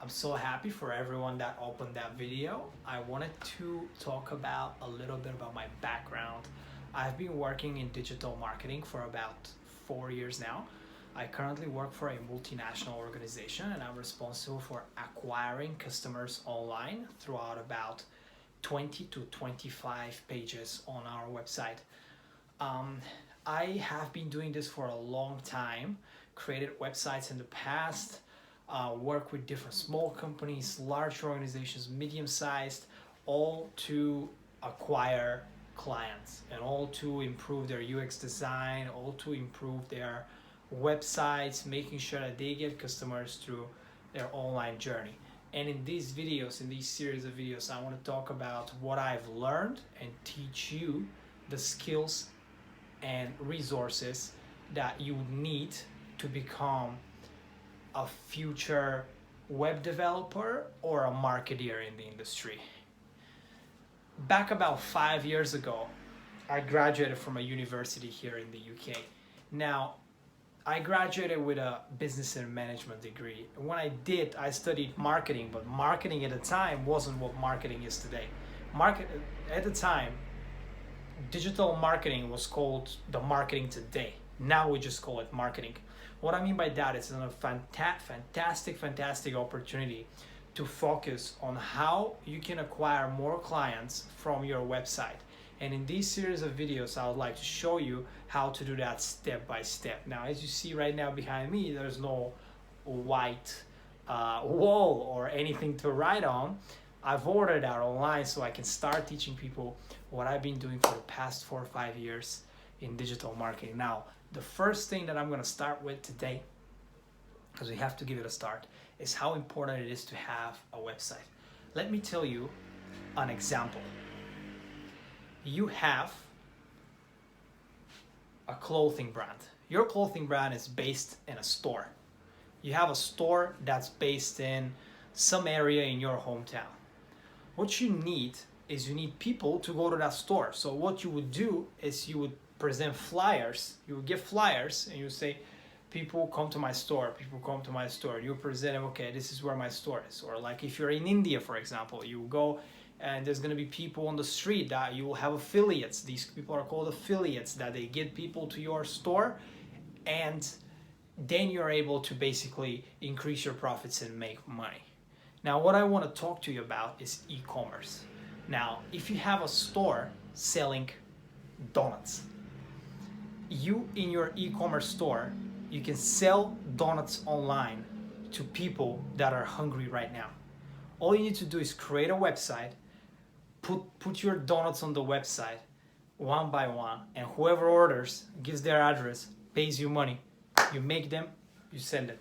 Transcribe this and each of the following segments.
I'm so happy for everyone that opened that video. I wanted to talk about a little bit about my background. I've been working in digital marketing for about 4 years now. I currently work for a multinational organization and I'm responsible for acquiring customers online throughout about 20 to 25 pages on our website. Um, I have been doing this for a long time, created websites in the past, work with different small companies, large organizations, medium sized, all to acquire clients and all to improve their UX design, all to improve their websites, making sure that they get customers through their online journey. And in these videos, in these series of videos, I want to talk about what I've learned and teach you the skills and resources that you need to become a future web developer or a marketer in the industry. Back about 5 years ago, I graduated from a university here in the UK. Now, I graduated with a business and management degree. When I did, I studied marketing, but marketing at the time wasn't what marketing is today. At the time, digital marketing was called the marketing today. Now we just call it marketing. What I mean by that is a fantastic opportunity to focus on how you can acquire more clients from your website. And in this series of videos, I would like to show you how to do that step by step. Now, as you see right now behind me, there's no white wall or anything to write on. I've ordered that online so I can start teaching people what I've been doing for the past 4 or 5 years in digital marketing. Now, the first thing that I'm going to start with today, because we have to give it a start, is how important it is to have a website. Let me tell you an example. You have a clothing brand. Your clothing brand is based in a store. You have a store that's based in some area in your hometown. What you need is you need people to go to that store. So what you would do is you would present flyers. You would give flyers and you would say, people come to my store, people come to my store. You present them, okay, this is where my store is. Or like if you're in India, for example, you go and there's going to be people on the street that you will have affiliates. These people are called affiliates, that they get people to your store, and then you're able to basically increase your profits and make money. Now, what I want to talk to you about is e-commerce. Now, if you have a store selling donuts, you in your e-commerce store, you can sell donuts online to people that are hungry right now. All you need to do is create a website, put your donuts on the website one by one, and whoever orders gives their address, pays you money. You make them, you send them.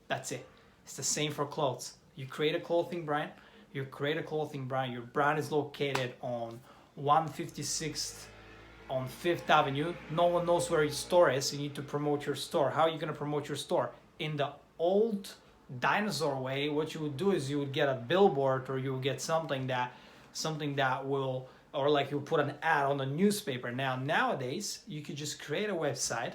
That's it. It's the same for clothes. You create a clothing brand, your brand is located on 156th on 5th Avenue. No one knows where your store is. You need to promote your store. How are you going to promote your store? In the old dinosaur way, what you would do is you would get a billboard, or you would get something that will, or like you put an ad on the newspaper. Nowadays, you could just create a website,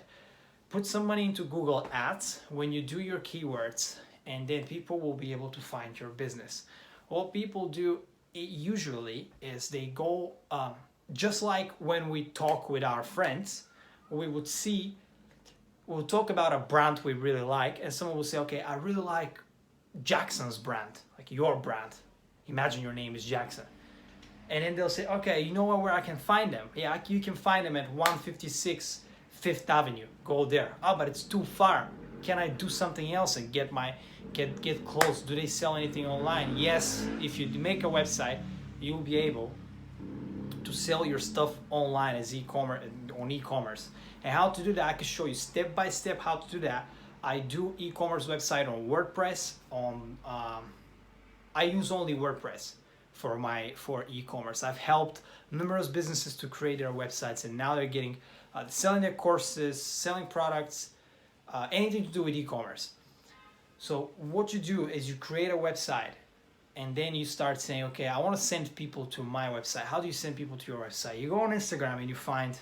put some money into Google Ads when you do your keywords, and then people will be able to find your business. What people do usually is they go, just like when we talk with our friends, we'll talk about a brand we really like, and someone will say, okay, I really like Jackson's brand, like your brand. Imagine your name is Jackson. And then they'll say, okay, you know where I can find them? Yeah, you can find them at 156 5th Avenue. Go there. Oh, but it's too far. Can I do something else and get close? Do they sell anything online? Yes, if you make a website, you'll be able to sell your stuff online as on e-commerce. And how to do that, I can show you step by step how to do that. I do e-commerce website on WordPress. I use only WordPress for e-commerce. I've helped numerous businesses to create their websites, and now they're getting selling their courses, selling products, anything to do with e-commerce. So what you do is you create a website, and then you start saying, okay, I want to send people to my website. How do you send people to your website? You go on Instagram and you find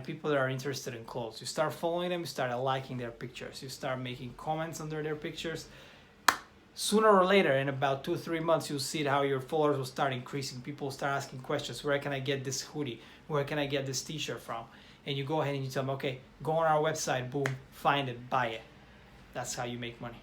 people that are interested in clothes. You start following them, you start liking their pictures, you start making comments under their pictures, Sooner or later, in about 2-3 months, you'll see how your followers will start increasing. People will start asking questions. Where can I get this hoodie? Where can I get this t-shirt from? And you go ahead and you tell them, okay, go on our website, boom, find it, buy it. That's how you make money.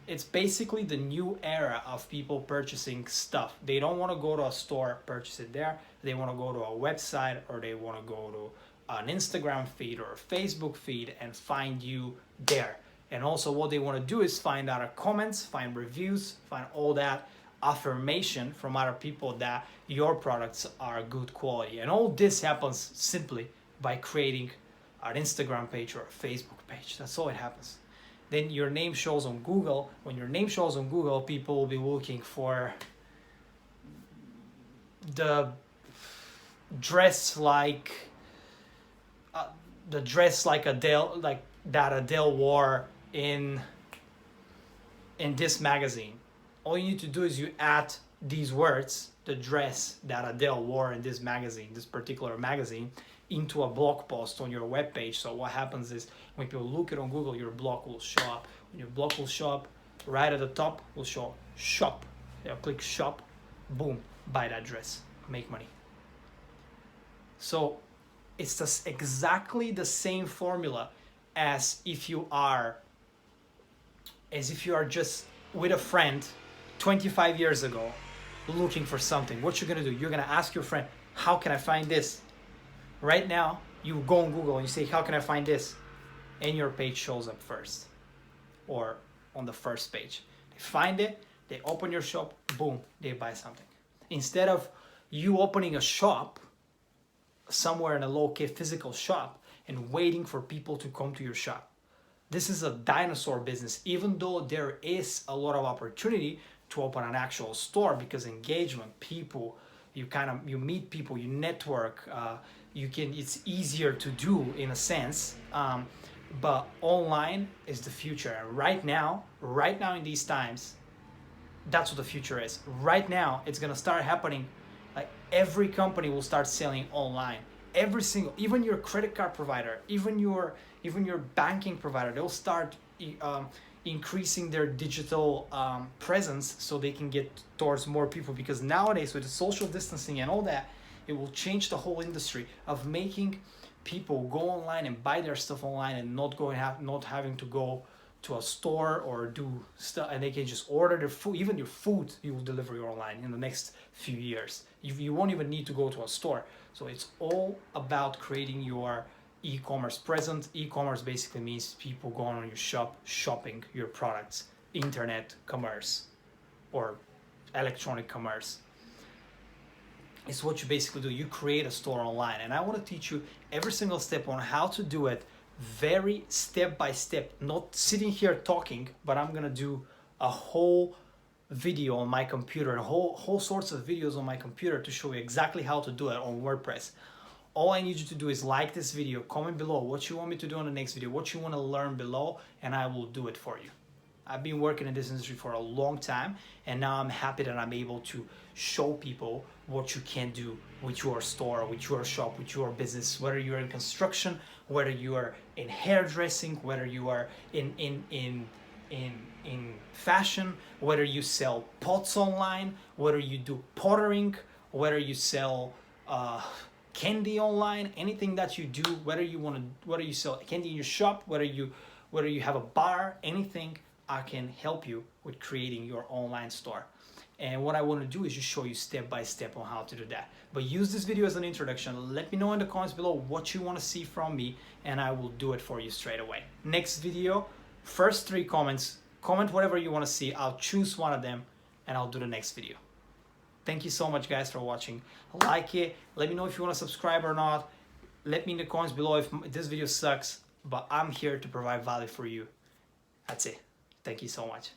It's basically the new era of people purchasing stuff. They don't want to go to a store, purchase it there. They want to go to a website, or they want to go to an Instagram feed or a Facebook feed and find you there. And also what they want to do is find other comments, find reviews, find all that affirmation from other people that your products are good quality. And all this happens simply by creating an Instagram page or a Facebook page. That's all it happens. Then your name shows on Google. When your name shows on Google, people will be looking for the dress like Adele, like that Adele wore in this magazine. All you need to do is you add these words, the dress that Adele wore in this magazine, this particular magazine, into a blog post on your webpage. So what happens is when people look it on Google, your blog will show up. When your blog will show up, right at the top will show shop. They'll click shop, boom, buy that dress, make money. So it's exactly the same formula as if you are just with a friend 25 years ago looking for something. What you're gonna do, you're gonna ask your friend, how can I find this? Right now, you go on Google and you say, how can I find this? And your page shows up first, or on the first page. They find it, they open your shop, boom, they buy something. Instead of you opening a shop somewhere in a local physical shop and waiting for people to come to your shop. This is a dinosaur business, even though there is a lot of opportunity to open an actual store, because engagement, people, you meet people, you network, it's easier to do in a sense, but online is the future. And right now in these times, that's what the future is. Right now, it's gonna start happening. Like every company will start selling online. Every single, even your credit card provider, even your banking provider, they'll start increasing their digital presence so they can get towards more people. Because nowadays, with the social distancing and all that, it will change the whole industry of making people go online and buy their stuff online and not having to go to a store or do stuff, and they can just order their food. Even your food, you will deliver online in the next few years. You won't even need to go to a store. So it's all about creating your e-commerce presence. E-commerce basically means people going on your shop, shopping your products, internet commerce or electronic commerce. It's what you basically do. You create a store online, and I want to teach you every single step on how to do it, very step by step, not sitting here talking, but I'm gonna do a whole video on my computer, a whole sorts of videos on my computer to show you exactly how to do it on WordPress. All I need you to do is like this video, comment below what you want me to do on the next video, what you want to learn below, and I will do it for you. I've been working in this industry for a long time, and now I'm happy that I'm able to show people what you can do with your store, with your shop, with your business, whether you're in construction, whether you are in hairdressing, whether you are in fashion, whether you sell pots online, whether you do pottering, whether you sell candy online, anything that you do, whether you sell candy in your shop, whether you have a bar, anything, I can help you with creating your online store. And what I want to do is just show you step by step on how to do that. But use this video as an introduction. Let me know in the comments below what you want to see from me, and I will do it for you straight away. Next video, first 3 comments, comment whatever you want to see. I'll choose one of them and I'll do the next video. Thank you so much, guys, for watching. Like it. Let me know if you want to subscribe or not. Let me in the comments below if this video sucks, but I'm here to provide value for you. That's it. Thank you so much.